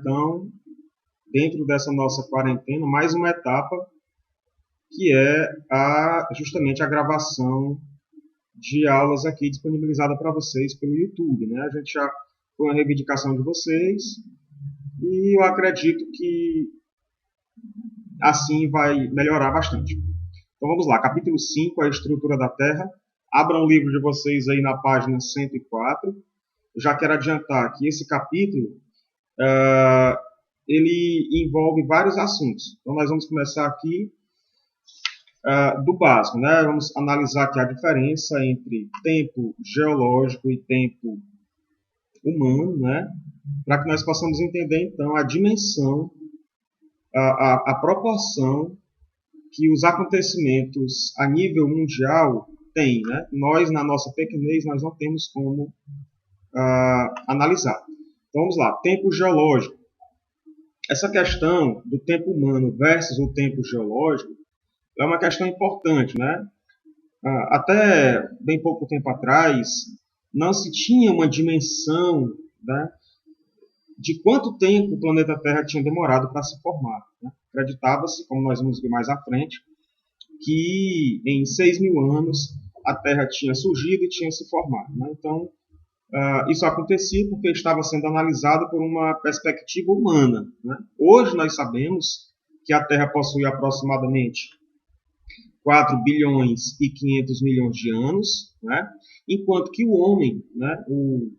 então, dentro dessa nossa quarentena, mais uma etapa, que é justamente a gravação de aulas aqui disponibilizada para vocês pelo YouTube, né? A gente já foi uma reivindicação de vocês e eu acredito que assim vai melhorar bastante. Então vamos lá, capítulo 5, a estrutura da Terra. Abram o livro de vocês aí na página 104. Eu já quero adiantar que esse capítulo ele envolve vários assuntos. Então nós vamos começar aqui do básico, né? Vamos analisar aqui a diferença entre tempo geológico e tempo humano, né? Para que nós possamos entender, então, a dimensão, a proporção que os acontecimentos a nível mundial têm, né? Nós, na nossa pequenez, nós não temos como analisar. Então, vamos lá. Tempo geológico. Essa questão do tempo humano versus o tempo geológico é uma questão importante, né? Até bem pouco tempo atrás, não se tinha uma dimensão, né, de quanto tempo o planeta Terra tinha demorado para se formar, né? Acreditava-se, como nós vamos ver mais à frente, que em 6.000 anos a Terra tinha surgido e tinha se formado, né? Então, isso acontecia porque estava sendo analisado por uma perspectiva humana, né? Hoje nós sabemos que a Terra possui aproximadamente 4 bilhões e 500 milhões de anos, né? Enquanto que o homem, né, o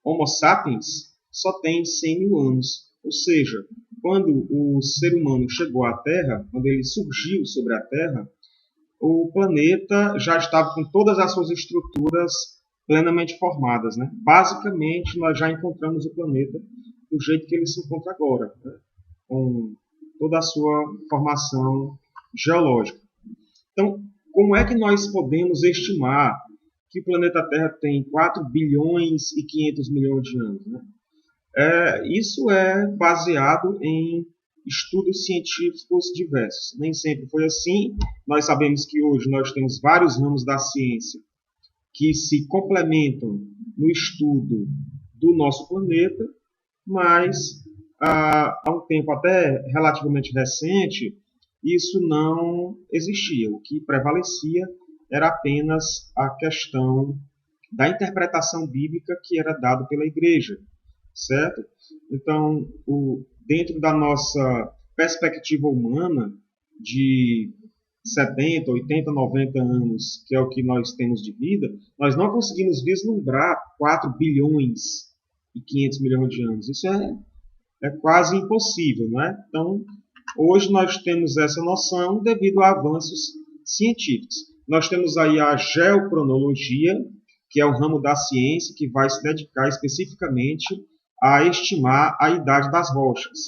Homo sapiens, só tem 100.000 anos. Ou seja, quando o ser humano chegou à Terra, quando ele surgiu sobre a Terra, o planeta já estava com todas as suas estruturas plenamente formadas, né? Basicamente, nós já encontramos o planeta do jeito que ele se encontra agora, né? Com toda a sua formação geológica. Então, como é que nós podemos estimar que o planeta Terra tem 4 bilhões e 500 milhões de anos, né? Isso é baseado em estudos científicos diversos. Nem sempre foi assim. Nós sabemos que hoje nós temos vários ramos da ciência que se complementam no estudo do nosso planeta, mas há um tempo até relativamente recente, isso não existia. O que prevalecia era apenas a questão da interpretação bíblica que era dada pela igreja, certo? Então, dentro da nossa perspectiva humana de 70, 80, 90 anos, que é o que nós temos de vida, nós não conseguimos vislumbrar 4 bilhões e 500 milhões de anos. Isso é quase impossível, não é? Então, hoje nós temos essa noção devido a avanços científicos. Nós temos aí a geocronologia, que é o ramo da ciência que vai se dedicar especificamente a estimar a idade das rochas.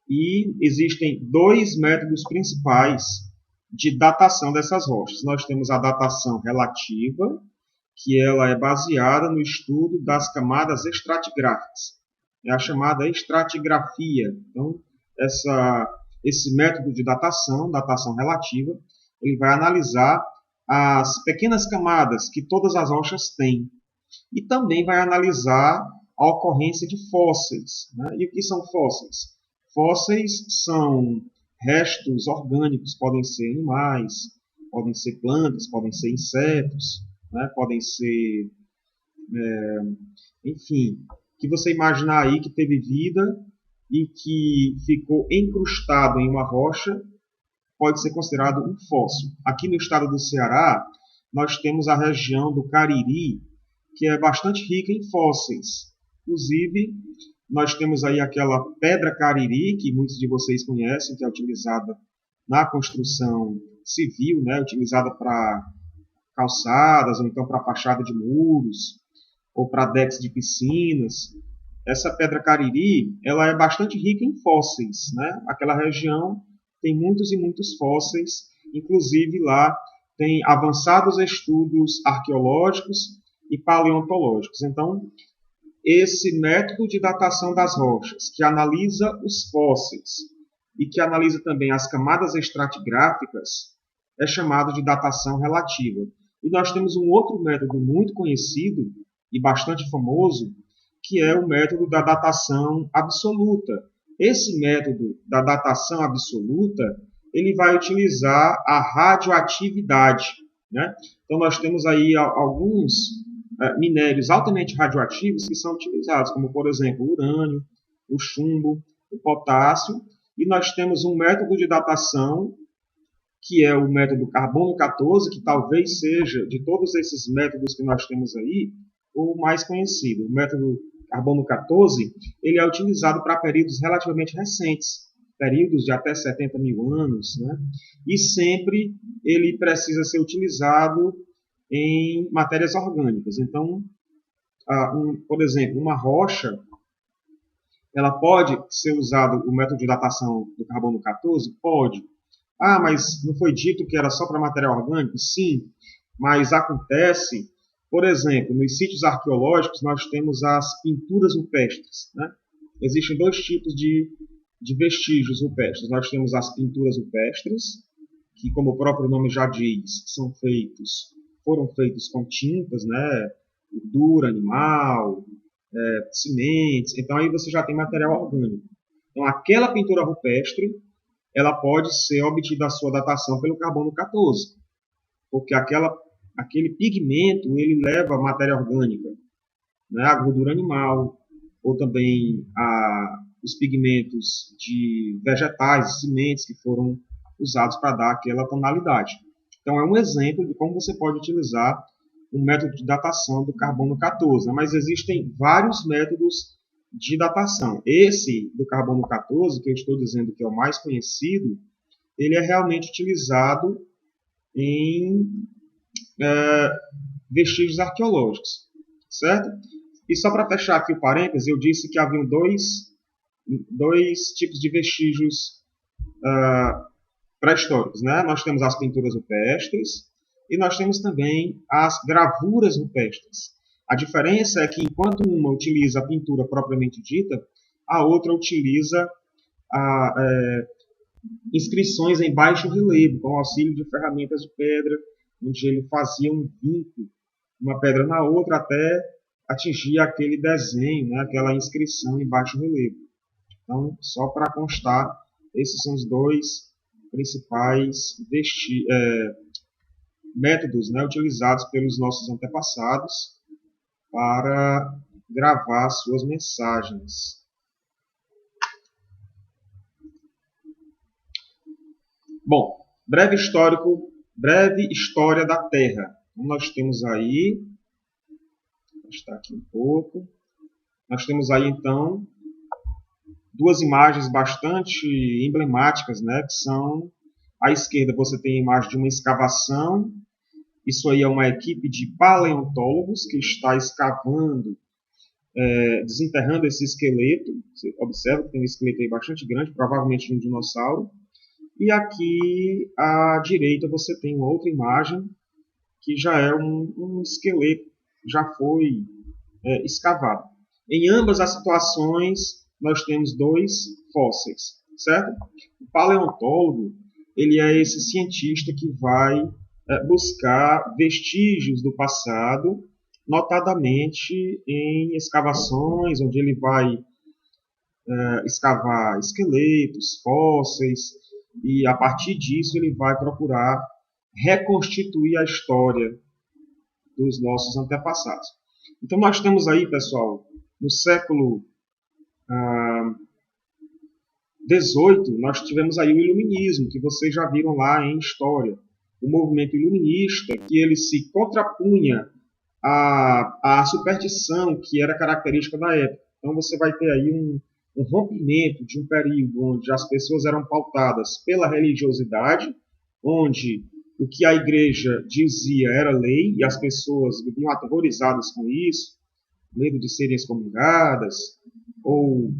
E existem dois métodos principais de datação dessas rochas. Nós temos a datação relativa, que ela é baseada no estudo das camadas estratigráficas. É a chamada estratigrafia. Então, esse método de datação relativa, ele vai analisar as pequenas camadas que todas as rochas têm. E também vai analisar a ocorrência de fósseis, né? E o que são fósseis? Fósseis são restos orgânicos, podem ser animais, podem ser plantas, podem ser insetos, né? Podem ser, enfim, que você imaginar aí que teve vida e que ficou encrustado em uma rocha, pode ser considerado um fóssil. Aqui no estado do Ceará, nós temos a região do Cariri, que é bastante rica em fósseis. Inclusive, nós temos aí aquela pedra Cariri, que muitos de vocês conhecem, que é utilizada na construção civil, né? Utilizada para calçadas, ou então para fachada de muros, ou para decks de piscinas. Essa pedra Cariri, ela é bastante rica em fósseis, né? Aquela região tem muitos e muitos fósseis, inclusive lá tem avançados estudos arqueológicos e paleontológicos. Então, esse método de datação das rochas, que analisa os fósseis e que analisa também as camadas estratigráficas, é chamado de datação relativa. E nós temos um outro método muito conhecido e bastante famoso, que é o método da datação absoluta. Esse método da datação absoluta, ele vai utilizar a radioatividade, né? Então, nós temos aí alguns minérios altamente radioativos que são utilizados, como, por exemplo, o urânio, o chumbo, o potássio, e nós temos um método de datação, que é o método carbono 14, que talvez seja, de todos esses métodos que nós temos aí, o mais conhecido. O método carbono 14, ele é utilizado para períodos relativamente recentes, períodos de até 70 mil anos, né? E sempre ele precisa ser utilizado em matérias orgânicas. Então, por exemplo, uma rocha, ela pode ser usado o método de datação do carbono 14? Pode. Ah, mas não foi dito que era só para material orgânico? Sim, mas acontece, por exemplo, nos sítios arqueológicos nós temos as pinturas rupestres, né? Existem dois tipos de vestígios rupestres. Nós temos as pinturas rupestres, que, como o próprio nome já diz, foram feitos com tintas, né? Gordura animal, sementes. Então aí você já tem material orgânico. Então aquela pintura rupestre, ela pode ser obtida a sua datação pelo carbono 14, porque aquele pigmento ele leva a matéria orgânica, né? A gordura animal, ou também os pigmentos de vegetais, sementes que foram usados para dar aquela tonalidade. Então é um exemplo de como você pode utilizar um método de datação do carbono 14, né? Mas existem vários métodos de datação. Esse do carbono 14, que eu estou dizendo que é o mais conhecido, ele é realmente utilizado em vestígios arqueológicos, certo? E só para fechar aqui o parênteses, eu disse que haviam dois tipos de vestígios pré-históricos, né? Nós temos as pinturas rupestres e nós temos também as gravuras rupestres. A diferença é que, enquanto uma utiliza a pintura propriamente dita, a outra utiliza inscrições em baixo relevo, com auxílio de ferramentas de pedra, onde ele fazia um vinco, uma pedra na outra, até atingir aquele desenho, né, aquela inscrição em baixo relevo. Então, só para constar, esses são os dois principais métodos, né, utilizados pelos nossos antepassados para gravar suas mensagens. Bom, breve história da Terra. Então, nós temos aí, vou mostrar aqui um pouco, nós temos aí então duas imagens bastante emblemáticas, né, que são, à esquerda você tem a imagem de uma escavação. Isso aí é uma equipe de paleontólogos que está escavando, desenterrando esse esqueleto. Você observa que tem um esqueleto aí bastante grande, provavelmente de um dinossauro. E aqui à direita você tem uma outra imagem que já é um esqueleto, já foi escavado. Em ambas as situações nós temos dois fósseis, certo? O paleontólogo, ele é esse cientista que vai buscar vestígios do passado, notadamente em escavações, onde ele vai escavar esqueletos, fósseis, e a partir disso ele vai procurar reconstituir a história dos nossos antepassados. Então nós temos aí, pessoal, no século XVIII, nós tivemos aí o Iluminismo, que vocês já viram lá em história. O movimento iluminista, que ele se contrapunha à superstição que era característica da época. Então você vai ter aí um rompimento de um período onde as pessoas eram pautadas pela religiosidade, onde o que a igreja dizia era lei e as pessoas viviam aterrorizadas com isso, medo de serem excomungadas, ou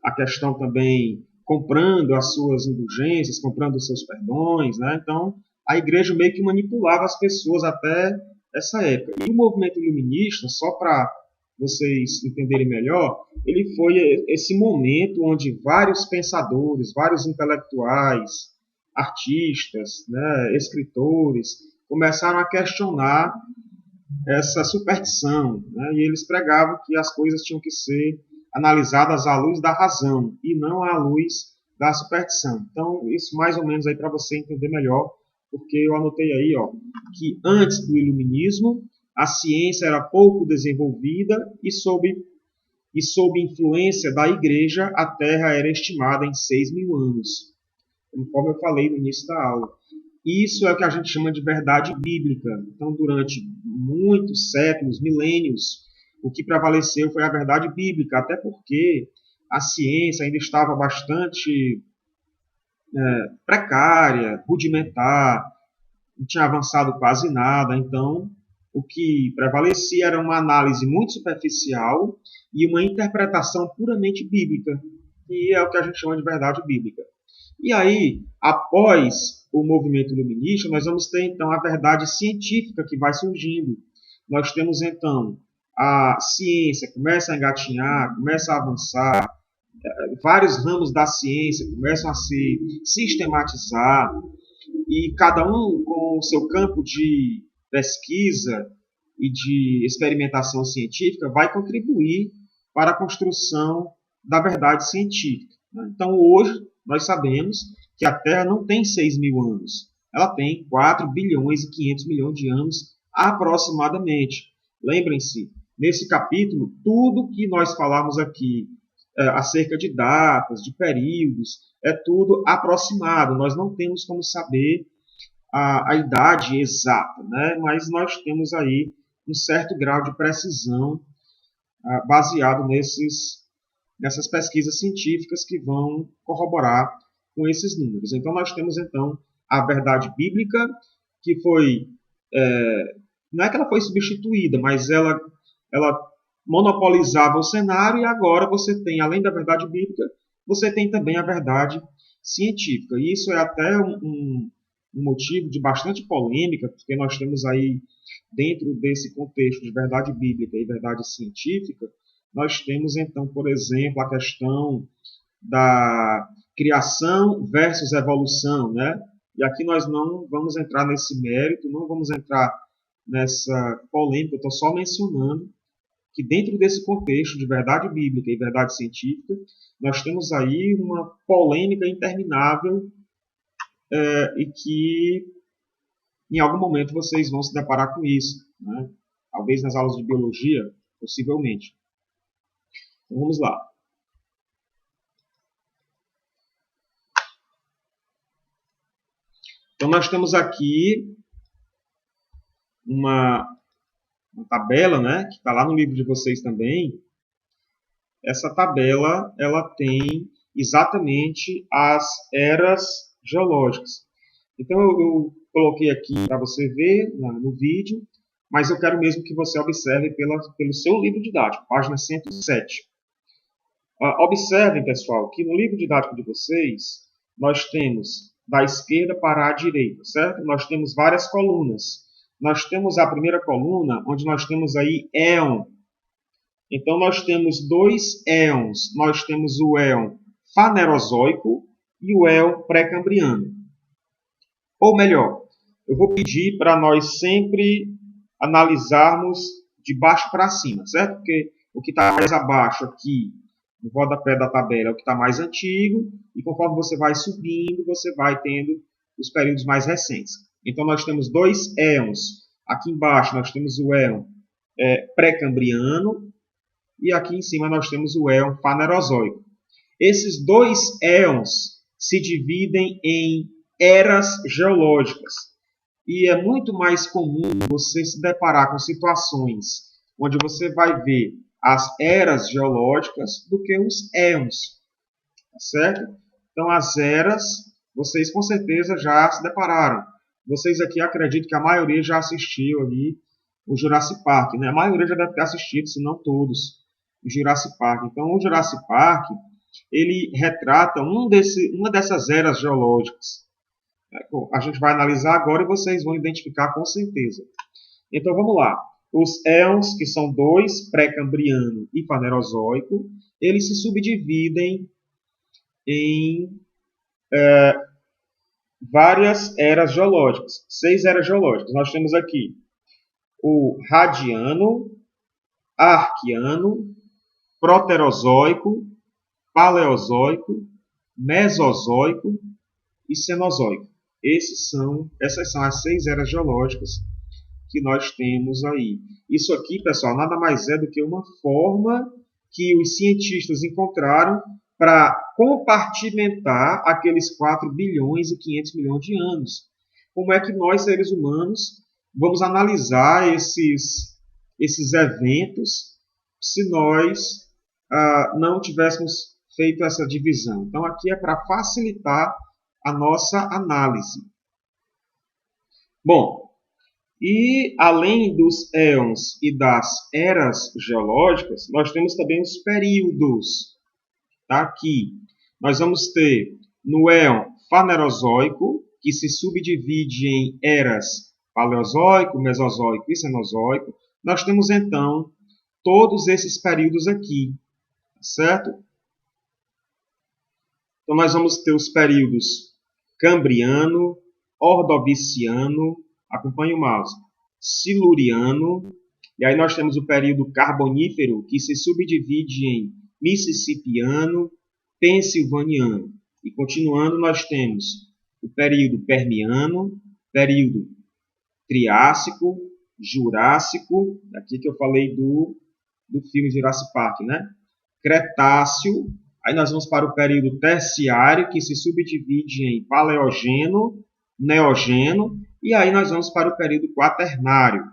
a questão também comprando as suas indulgências, comprando os seus perdões, né? Então, a igreja meio que manipulava as pessoas até essa época. E o movimento iluminista, só para vocês entenderem melhor, ele foi esse momento onde vários pensadores, vários intelectuais, artistas, né, escritores, começaram a questionar essa superstição, né? E eles pregavam que as coisas tinham que ser analisadas à luz da razão e não à luz da superstição. Então, isso mais ou menos aí para você entender melhor, porque eu anotei aí, ó, que antes do Iluminismo a ciência era pouco desenvolvida e sob influência da Igreja a Terra era estimada em 6.000 anos, conforme eu falei no início da aula. Isso é o que a gente chama de verdade bíblica. Então, durante muitos séculos, milênios, o que prevaleceu foi a verdade bíblica, até porque a ciência ainda estava bastante precária, rudimentar, não tinha avançado quase nada. Então, o que prevalecia era uma análise muito superficial e uma interpretação puramente bíblica, que é o que a gente chama de verdade bíblica. E aí, após o movimento iluminista, nós vamos ter então a verdade científica que vai surgindo. Nós temos então a ciência começa a engatinhar, começa a avançar, vários ramos da ciência começam a se sistematizar, e cada um com o seu campo de pesquisa e de experimentação científica vai contribuir para a construção da verdade científica. Então, hoje, nós sabemos que a Terra não tem 6.000 anos. Ela tem 4 bilhões e 500 milhões de anos aproximadamente. Lembrem-se, nesse capítulo, tudo que nós falamos aqui acerca de datas, de períodos, é tudo aproximado. Nós não temos como saber a idade exata, né? Mas nós temos aí um certo grau de precisão baseado nessas pesquisas científicas que vão corroborar com esses números. Então, nós temos então a verdade bíblica, que foi, não é que ela foi substituída, mas ela monopolizava o cenário, e agora você tem, além da verdade bíblica, você tem também a verdade científica. E isso é até um motivo de bastante polêmica, porque nós temos aí, dentro desse contexto de verdade bíblica e verdade científica, nós temos então, por exemplo, a questão da criação versus evolução, né? E aqui nós não vamos entrar nesse mérito, não vamos entrar nessa polêmica, eu estou só mencionando que dentro desse contexto de verdade bíblica e verdade científica, nós temos aí uma polêmica interminável e que em algum momento vocês vão se deparar com isso, né? Talvez nas aulas de biologia, possivelmente. Então vamos lá. Então nós temos aqui uma tabela, né, que está lá no livro de vocês também. Essa tabela ela tem exatamente as eras geológicas. Então eu coloquei aqui para você ver no vídeo, mas eu quero mesmo que você observe pelo seu livro didático, página 107. Observem, pessoal, que no livro didático de vocês, nós temos da esquerda para a direita, certo? Nós temos várias colunas. Nós temos a primeira coluna, onde nós temos aí éon. Então, nós temos dois éons. Nós temos o éon fanerozoico e o éon pré-cambriano. Ou melhor, eu vou pedir para nós sempre analisarmos de baixo para cima, certo? Porque o que está mais abaixo aqui, no rodapé da tabela, é o que está mais antigo, e conforme você vai subindo, você vai tendo os períodos mais recentes. Então, nós temos dois éons. Aqui embaixo, nós temos o éon pré-cambriano, e aqui em cima, nós temos o éon fanerozoico. Esses dois éons se dividem em eras geológicas. E é muito mais comum você se deparar com situações onde você vai ver as eras geológicas do que os éons, certo? Então, as eras, vocês com certeza já se depararam. Vocês aqui acredito que a maioria já assistiu ali o Jurassic Park, né? A maioria já deve ter assistido, se não todos, o Jurassic Park. Então, o Jurassic Park, ele retrata uma dessas eras geológicas. A gente vai analisar agora e vocês vão identificar com certeza. Então, vamos lá. Os éons, que são dois, pré-cambriano e fanerozoico, eles se subdividem em várias eras geológicas, 6 eras geológicas. Nós temos aqui o Radiano, Arquiano, Proterozoico, Paleozoico, Mesozoico e Cenozoico. Essas são as 6 eras geológicas que nós temos aí. Isso aqui, pessoal, nada mais é do que uma forma que os cientistas encontraram para compartimentar aqueles 4 bilhões e 500 milhões de anos. Como é que nós, seres humanos, vamos analisar esses eventos se nós não tivéssemos feito essa divisão? Então, aqui é para facilitar a nossa análise. Bom, e além dos éons e das eras geológicas, nós temos também os períodos. Tá aqui. Nós vamos ter no éon Fanerozoico, que se subdivide em eras Paleozoico, Mesozoico e Cenozoico. Nós temos, então, todos esses períodos aqui, certo? Então, nós vamos ter os períodos Cambriano, Ordoviciano, acompanhe o mouse, Siluriano, e aí nós temos o período Carbonífero, que se subdivide em Mississippiano, Pensilvaniano. E continuando, nós temos o período Permiano, período Triássico, Jurássico, aqui que eu falei do filme Jurassic Park, né? Cretáceo, aí nós vamos para o período Terciário, que se subdivide em Paleogeno, Neogeno, e aí nós vamos para o período Quaternário.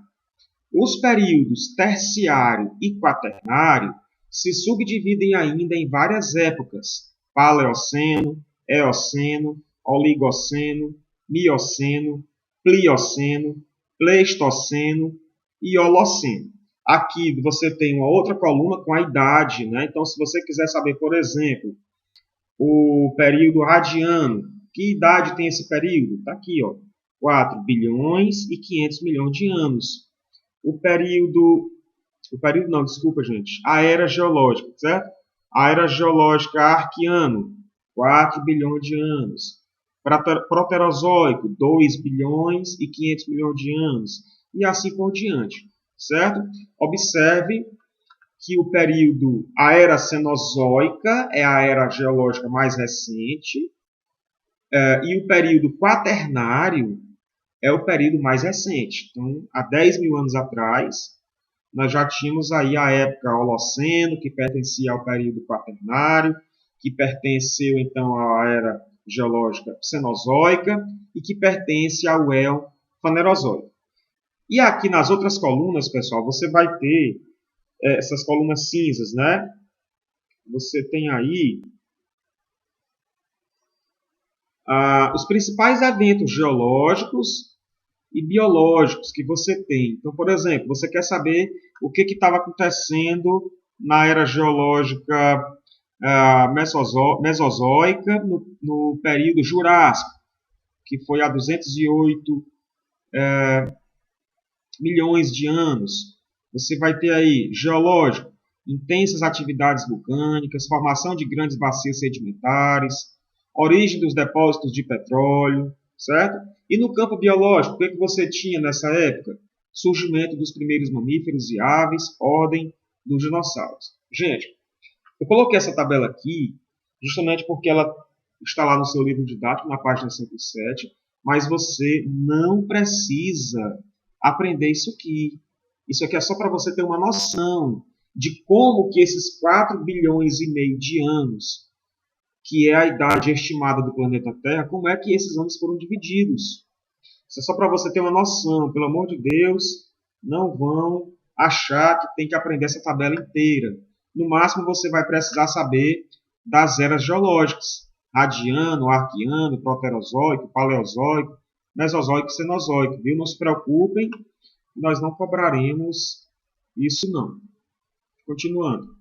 Os períodos Terciário e Quaternário se subdividem ainda em várias épocas: Paleoceno, Eoceno, Oligoceno, Mioceno, Plioceno, Pleistoceno e Holoceno. Aqui você tem uma outra coluna com a idade, né? Então, se você quiser saber, por exemplo, o período Radiano, que idade tem esse período? Está aqui, ó, 4 bilhões e 500 milhões de anos. A era geológica, certo? A era geológica Arquiano, 4 bilhões de anos. Proterozoico, 2 bilhões e 500 milhões de anos. E assim por diante, certo? Observe que a era Cenozoica é a era geológica mais recente, e o período Quaternário é o período mais recente. Então, há 10 mil anos atrás, nós já tínhamos aí a época Holoceno, que pertencia ao período Quaternário, que pertenceu então à era geológica Cenozoica e que pertence ao éon Fanerozoico. E aqui nas outras colunas, pessoal, você vai ter essas colunas cinzas, né? Você tem aí os principais eventos geológicos e biológicos que você tem. Então, por exemplo, você quer saber o que estava acontecendo na era geológica mesozoica no período Jurássico, que foi há 208 milhões de anos. Você vai ter aí geológico, intensas atividades vulcânicas, formação de grandes bacias sedimentares, origem dos depósitos de petróleo, certo? E no campo biológico, o que você tinha nessa época? Surgimento dos primeiros mamíferos e aves, ordem dos dinossauros. Gente, eu coloquei essa tabela aqui justamente porque ela está lá no seu livro didático, na página 107, mas você não precisa aprender isso aqui. Isso aqui é só para você ter uma noção de como que esses 4 bilhões e meio de anos, que é a idade estimada do planeta Terra, como é que esses anos foram divididos. Isso é só para você ter uma noção. Pelo amor de Deus, não vão achar que tem que aprender essa tabela inteira. No máximo, você vai precisar saber das eras geológicas. Radiano, Arquiano, Proterozoico, Paleozoico, Mesozoico e Cenozoico. Viu? Não se preocupem, nós não cobraremos isso não. Continuando.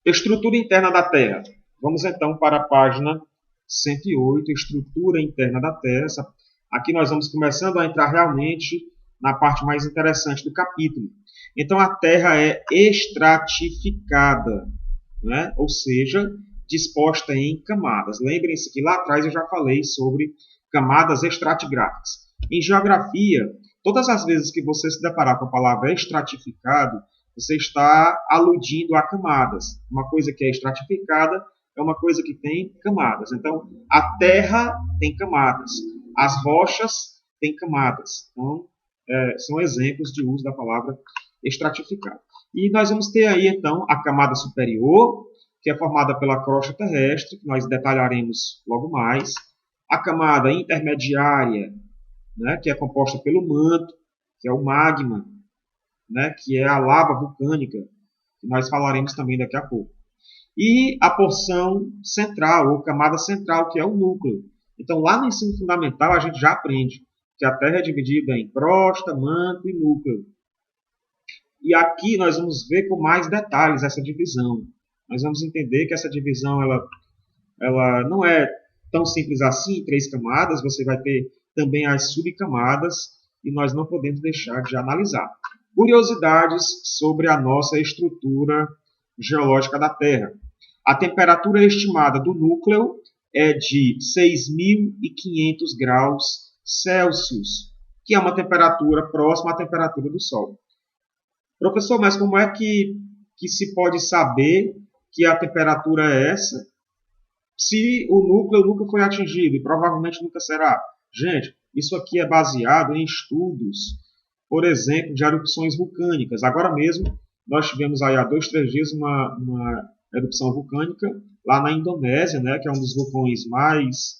Estrutura interna da Terra. Vamos então para a página 108, estrutura interna da Terra. Aqui nós vamos começando a entrar realmente na parte mais interessante do capítulo. Então a Terra é estratificada, né? Ou seja, disposta em camadas. Lembrem-se que lá atrás eu já falei sobre camadas estratigráficas. Em geografia, todas as vezes que você se deparar com a palavra estratificado, você está aludindo a camadas. Uma coisa que é estratificada é uma coisa que tem camadas. Então, a terra tem camadas, as rochas têm camadas. Então, são exemplos de uso da palavra estratificado. E nós vamos ter aí, então, a camada superior, que é formada pela crosta terrestre, que nós detalharemos logo mais. A camada intermediária, né, que é composta pelo manto, que é o magma, né, que é a lava vulcânica, que nós falaremos também daqui a pouco. E a porção central, ou camada central, que é o núcleo. Então, lá no ensino fundamental, a gente já aprende que a Terra é dividida em crosta, manto e núcleo. E aqui nós vamos ver com mais detalhes essa divisão. Nós vamos entender que essa divisão ela não é tão simples assim, em 3 camadas. Você vai ter também as subcamadas e nós não podemos deixar de analisar. Curiosidades sobre a nossa estrutura geológica da Terra. A temperatura estimada do núcleo é de 6.500 graus Celsius, que é uma temperatura próxima à temperatura do Sol. Professor, mas como é que se pode saber que a temperatura é essa se o núcleo nunca foi atingido e provavelmente nunca será? Gente, isso aqui é baseado em estudos, por exemplo, de erupções vulcânicas. Agora mesmo, nós tivemos aí há 2, 3 dias uma erupção vulcânica lá na Indonésia, né, que é um dos vulcões mais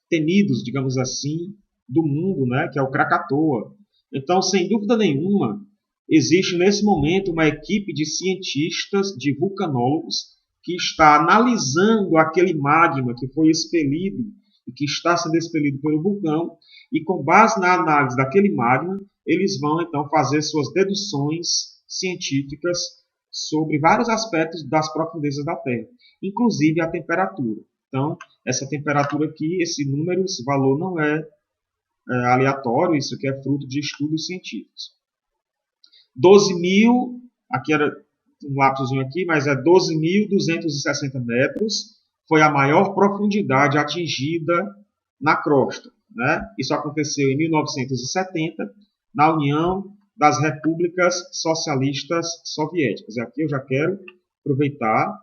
temidos, digamos assim, do mundo, né, que é o Krakatoa. Então, sem dúvida nenhuma, existe nesse momento uma equipe de cientistas, de vulcanólogos, que está analisando aquele magma que foi expelido e que está sendo expelido pelo vulcão, e com base na análise daquele magma, eles vão então fazer suas deduções científicas sobre vários aspectos das profundezas da Terra, inclusive a temperatura. Então, essa temperatura aqui, esse número, esse valor não é aleatório, isso aqui é fruto de estudos científicos. 12.000, aqui era um lapsozinho aqui, mas é 12.260 metros, foi a maior profundidade atingida na crosta, né? Isso aconteceu em 1970, na União das Repúblicas Socialistas Soviéticas. E aqui eu já quero aproveitar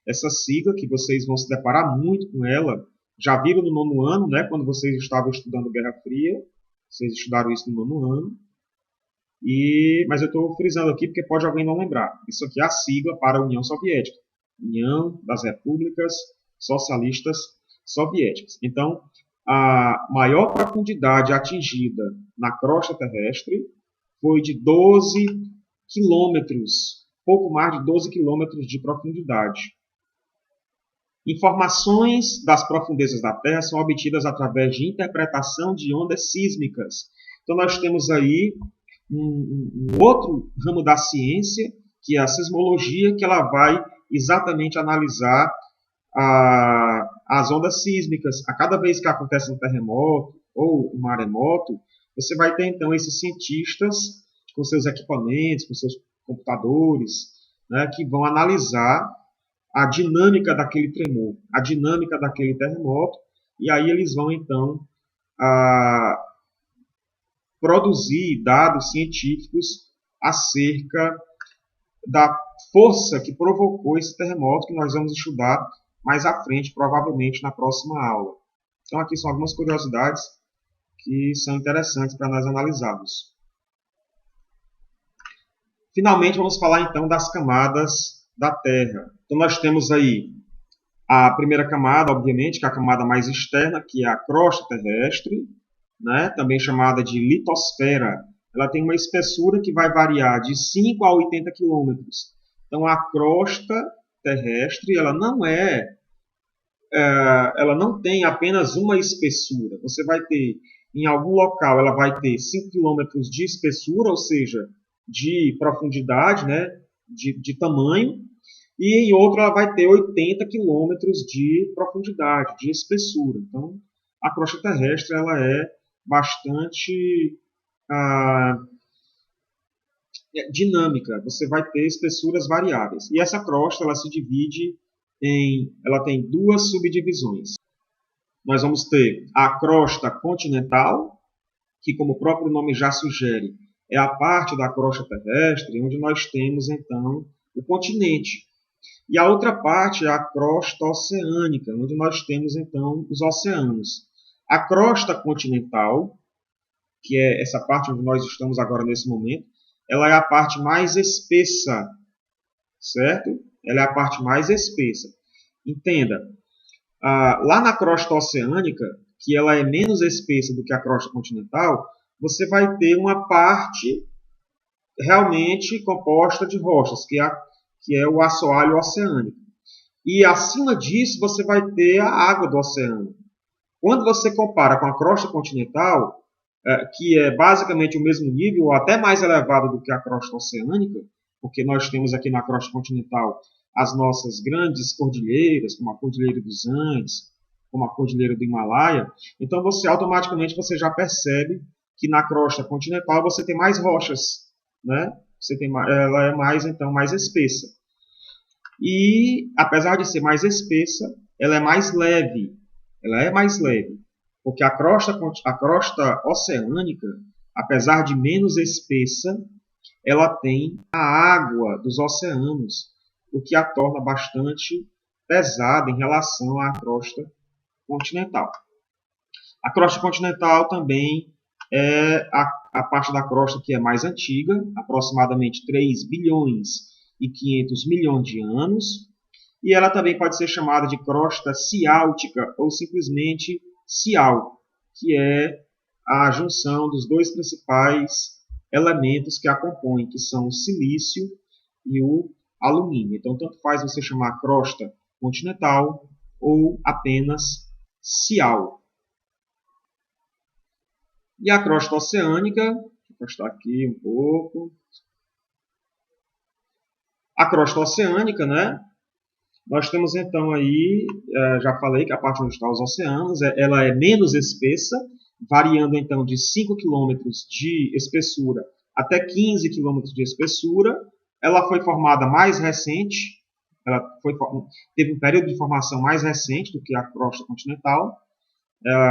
essa sigla, que vocês vão se deparar muito com ela. Já viram no 9º ano, né, quando vocês estavam estudando Guerra Fria, vocês estudaram isso no 9º ano. Mas eu estou frisando aqui porque pode alguém não lembrar. Isso aqui é a sigla para a União Soviética. União das Repúblicas Socialistas Soviéticas. Então, a maior profundidade atingida na crosta terrestre foi de 12 quilômetros, pouco mais de 12 quilômetros de profundidade. Informações das profundezas da Terra são obtidas através de interpretação de ondas sísmicas. Então, nós temos aí um outro ramo da ciência, que é a sismologia, que ela vai exatamente analisar as ondas sísmicas. A cada vez que acontece um terremoto ou um maremoto, você vai ter, então, esses cientistas com seus equipamentos, com seus computadores, né, que vão analisar a dinâmica daquele tremor, a dinâmica daquele terremoto, e aí eles vão, então, produzir dados científicos acerca da força que provocou esse terremoto, que nós vamos estudar mais à frente, provavelmente na próxima aula. Então, aqui são algumas curiosidades que são interessantes para nós analisarmos. Finalmente, vamos falar então das camadas da Terra. Então, nós temos aí a primeira camada, obviamente, que é a camada mais externa, que é a crosta terrestre, né, também chamada de litosfera. Ela tem uma espessura que vai variar de 5 a 80 quilômetros. Então, a crosta terrestre ela não tem apenas uma espessura. Você vai ter, em algum local, ela vai ter 5 quilômetros de espessura, ou seja, de profundidade, né, de tamanho, e em outro ela vai ter 80 quilômetros de profundidade, de espessura. Então, a crosta terrestre ela é bastante dinâmica. Você vai ter espessuras variáveis. E essa crosta ela se divide ela tem 2 subdivisões. nós vamos ter a crosta continental, que, como o próprio nome já sugere, é a parte da crosta terrestre onde nós temos, então, o continente. E a outra parte é a crosta oceânica, onde nós temos, então, os oceanos. A crosta continental, que é essa parte onde nós estamos agora nesse momento, ela é a parte mais espessa, certo? Ela é a parte mais espessa. Entenda, lá na crosta oceânica, que ela é menos espessa do que a crosta continental, você vai ter uma parte realmente composta de rochas, que é o assoalho oceânico. E acima disso você vai ter a água do oceano. Quando você compara com a crosta continental, que é basicamente o mesmo nível, ou até mais elevado do que a crosta oceânica, porque nós temos aqui na crosta continental as nossas grandes cordilheiras, como a Cordilheira dos Andes, como a Cordilheira do Himalaia, então automaticamente você já percebe que na crosta continental você tem mais rochas, né? Ela é mais espessa. E apesar de ser mais espessa, ela é mais leve. Ela é mais leve, porque a crosta oceânica, apesar de menos espessa, ela tem a água dos oceanos, o que a torna bastante pesada em relação à crosta continental. A crosta continental também é a parte da crosta que é mais antiga, aproximadamente 3 bilhões e 500 milhões de anos, e ela também pode ser chamada de crosta ciáltica ou simplesmente cial, que é a junção dos dois principais elementos que a compõem, que são o silício e o alumínio. Então, tanto faz você chamar crosta continental ou apenas cial. E a crosta oceânica, deixa eu postar aqui um pouco. A crosta oceânica, né? Nós temos então aí, já falei que a parte onde estão os oceanos, ela é menos espessa, variando então de 5 km de espessura até 15 km de espessura. Ela foi formada mais recente, teve um período de formação mais recente do que a crosta continental,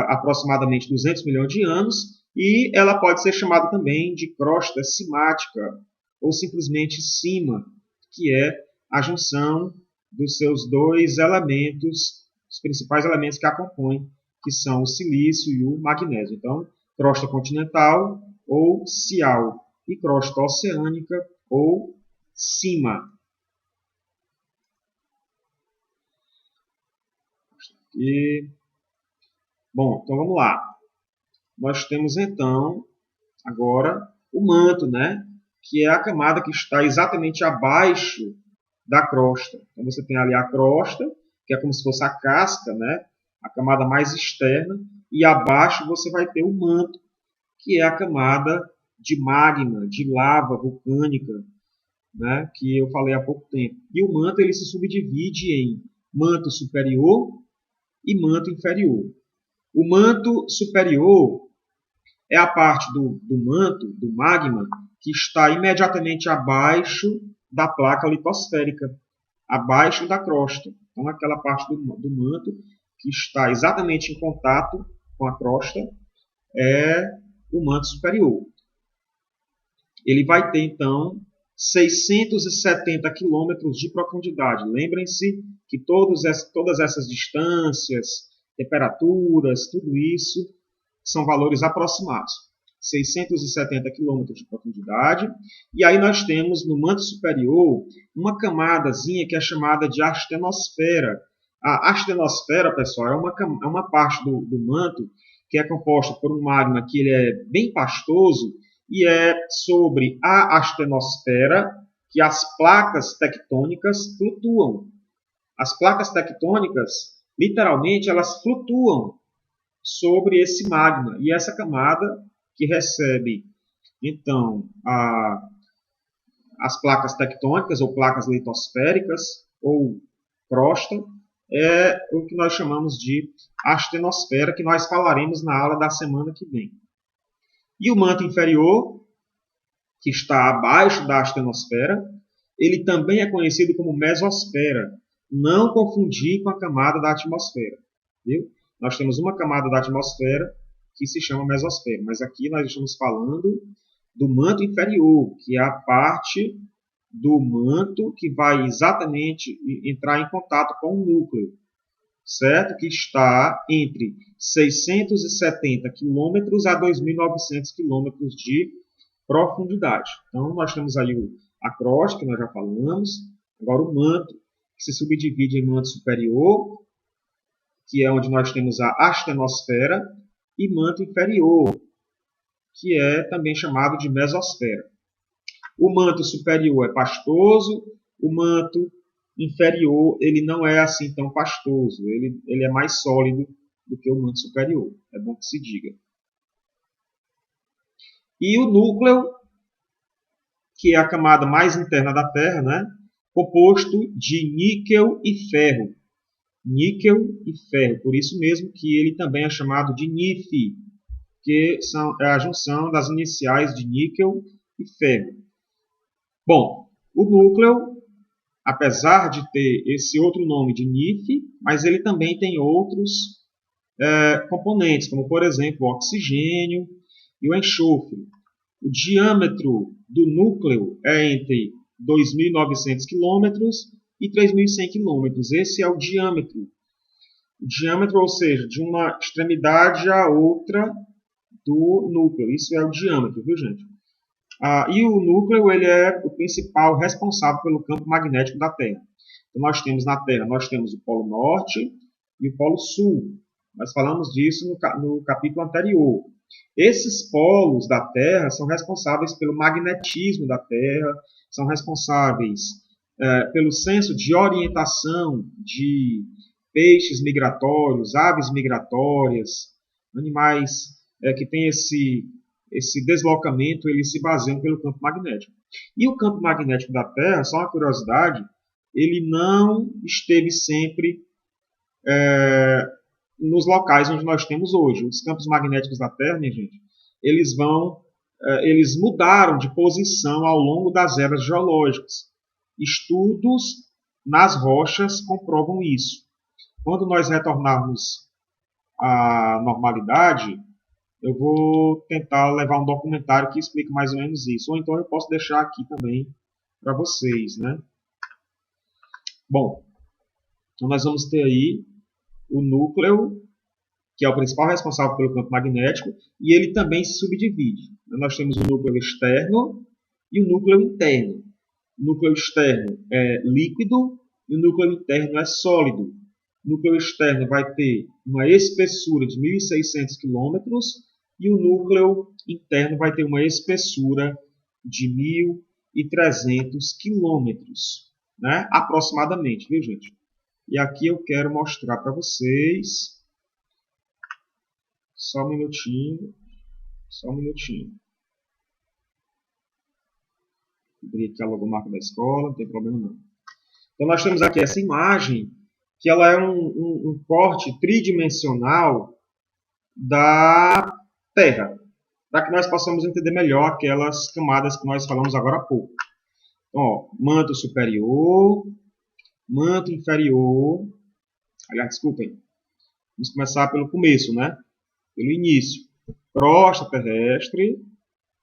aproximadamente 200 milhões de anos, e ela pode ser chamada também de crosta cimática, ou simplesmente cima, que é a junção dos seus dois elementos, os principais elementos que a compõem, que são o silício e o magnésio. Então, crosta continental ou cial e crosta oceânica ou cima. E, bom, então vamos lá. Nós temos então agora o manto, né? Que é a camada que está exatamente abaixo da crosta. Então você tem ali a crosta, que é como se fosse a casca, né? A camada mais externa, e abaixo você vai ter o manto, que é a camada de magma, de lava vulcânica, né? Que eu falei há pouco tempo. E o manto ele se subdivide em manto superior e manto inferior. O manto superior é a parte do manto, do magma, que está imediatamente abaixo da placa litosférica, abaixo da crosta. Então, aquela parte do manto que está exatamente em contato com a crosta é o manto superior. Ele vai ter, então, 670 quilômetros de profundidade. Lembrem-se que todas essas distâncias, temperaturas, tudo isso são valores aproximados. 670 quilômetros de profundidade. E aí nós temos no manto superior uma camadazinha que é chamada de astenosfera. A astenosfera, pessoal, é uma parte do manto que é composta por um magma que ele é bem pastoso, e é sobre a astenosfera que as placas tectônicas flutuam. As placas tectônicas, literalmente, elas flutuam sobre esse magma. E essa camada que recebe, então, as placas tectônicas ou placas litosféricas ou crosta, é o que nós chamamos de astenosfera, que nós falaremos na aula da semana que vem. E o manto inferior, que está abaixo da astenosfera, ele também é conhecido como mesosfera. Não confundir com a camada da atmosfera. Viu? nós temos uma camada da atmosfera que se chama mesosfera. Mas aqui nós estamos falando do manto inferior, que é a parte do manto que vai exatamente entrar em contato com o núcleo, certo? Que está entre 670 km a 2.900 km de profundidade. Então, nós temos aí a crosta, que nós já falamos, agora o manto, que se subdivide em manto superior, que é onde nós temos a astenosfera, e manto inferior, que é também chamado de mesosfera. O manto superior é pastoso, o manto inferior ele não é assim tão pastoso, ele é mais sólido do que o manto superior, é bom que se diga. E o núcleo, que é a camada mais interna da Terra, né, composto de níquel e ferro. Níquel e ferro, por isso mesmo que ele também é chamado de NiF, que é a junção das iniciais de níquel e ferro. Bom, o núcleo, apesar de ter esse outro nome de NiF, mas ele também tem outros componentes, como por exemplo o oxigênio e o enxofre. O diâmetro do núcleo é entre 2.900 km e 3.100 km. Esse é o diâmetro. O diâmetro, ou seja, de uma extremidade à outra do núcleo. Isso é o diâmetro, viu, gente? E o núcleo ele é o principal responsável pelo campo magnético da Terra. Então, nós temos na Terra, nós temos o Polo Norte e o Polo Sul. Nós falamos disso no capítulo anterior. Esses polos da Terra são responsáveis pelo magnetismo da Terra, são responsáveis pelo senso de orientação de peixes migratórios, aves migratórias, animais que têm esse deslocamento, eles se baseiam pelo campo magnético. E o campo magnético da Terra, só uma curiosidade, ele não esteve sempre nos locais onde nós temos hoje. Os campos magnéticos da Terra, minha gente, eles mudaram de posição ao longo das eras geológicas. Estudos nas rochas comprovam isso. Quando nós retornarmos à normalidade, eu vou tentar levar um documentário que explique mais ou menos isso. Ou então eu posso deixar aqui também para vocês, né? Bom, então nós vamos ter aí o núcleo, que é o principal responsável pelo campo magnético, e ele também se subdivide. Nós temos o núcleo externo e o núcleo interno. O núcleo externo é líquido e o núcleo interno é sólido. O núcleo externo vai ter uma espessura de 1.600 km e o núcleo interno vai ter uma espessura de 1.300 km, né? Aproximadamente, viu, gente? E aqui eu quero mostrar para vocês. Só um minutinho. Abri aqui a logomarca da escola, não tem problema não. Então nós temos aqui essa imagem, que ela é um corte tridimensional da Terra, para que nós possamos entender melhor aquelas camadas que nós falamos agora há pouco. Então, ó, manto superior, manto inferior. Aliás, desculpem. Vamos começar pelo começo, né? Pelo início. Crosta terrestre,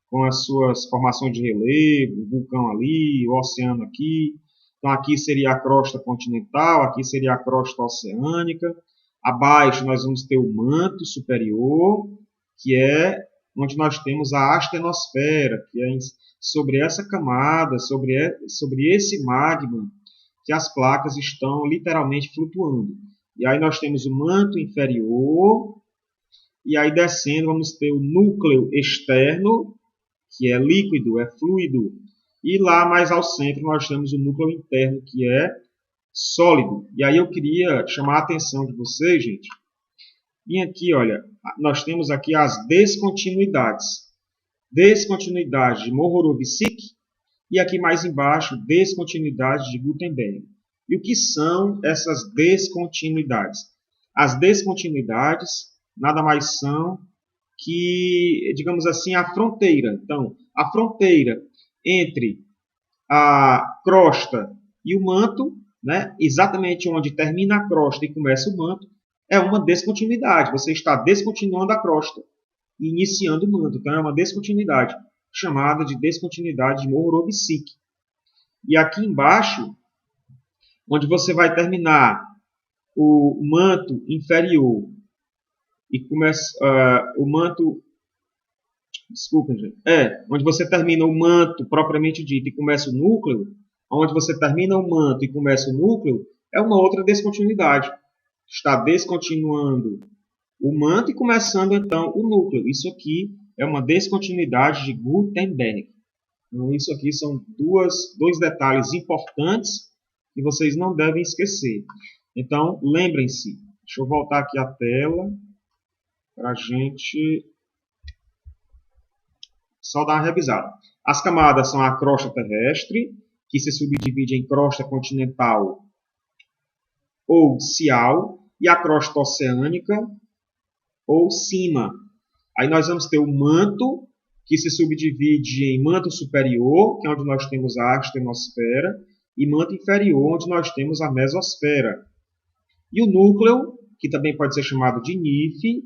com as suas formações de relevo, o vulcão ali, o oceano aqui. Então, aqui seria a crosta continental, aqui seria a crosta oceânica. Abaixo, nós vamos ter o manto superior, que é onde nós temos a astenosfera, que é sobre essa camada, sobre esse magma, que as placas estão literalmente flutuando. E aí nós temos o manto inferior, e aí descendo vamos ter o núcleo externo, que é líquido, é fluido. E lá mais ao centro nós temos o núcleo interno, que é sólido. E aí eu queria chamar a atenção de vocês, gente. E aqui, olha, nós temos aqui as descontinuidades. Descontinuidade de Mohorovičić e aqui mais embaixo, descontinuidade de Gutenberg. E o que são essas descontinuidades? As descontinuidades nada mais são que, digamos assim, a fronteira. Então, a fronteira entre a crosta e o manto, né, exatamente onde termina a crosta e começa o manto, é uma descontinuidade. Você está descontinuando a crosta e iniciando o manto. Então, é uma descontinuidade, chamada de descontinuidade de Mohorovicic. E aqui embaixo, onde você vai terminar o manto inferior e começa o manto, desculpa, gente, onde você termina o manto propriamente dito e começa o núcleo, onde você termina o manto e começa o núcleo, é uma outra descontinuidade. Está descontinuando o manto e começando então o núcleo. Isso aqui é uma descontinuidade de Gutenberg. Então, isso aqui são dois detalhes importantes que vocês não devem esquecer. Então, lembrem-se. Deixa eu voltar aqui a tela para a gente só dar uma revisada. As camadas são a crosta terrestre, que se subdivide em crosta continental ou cial, e a crosta oceânica ou cima. Aí nós vamos ter o manto, que se subdivide em manto superior, que é onde nós temos a astenosfera, e manto inferior, onde nós temos a mesosfera. E o núcleo, que também pode ser chamado de nífe,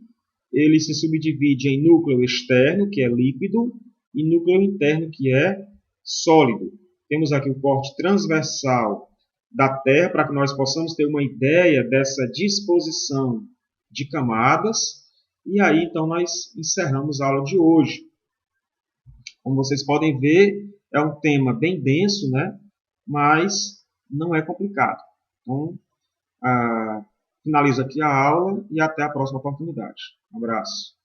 ele se subdivide em núcleo externo, que é líquido, e núcleo interno, que é sólido. Temos aqui o corte transversal da Terra, para que nós possamos ter uma ideia dessa disposição de camadas. E aí, então, nós encerramos a aula de hoje. Como vocês podem ver, é um tema bem denso, né? Mas não é complicado. Então, finalizo aqui a aula e até a próxima oportunidade. Um abraço.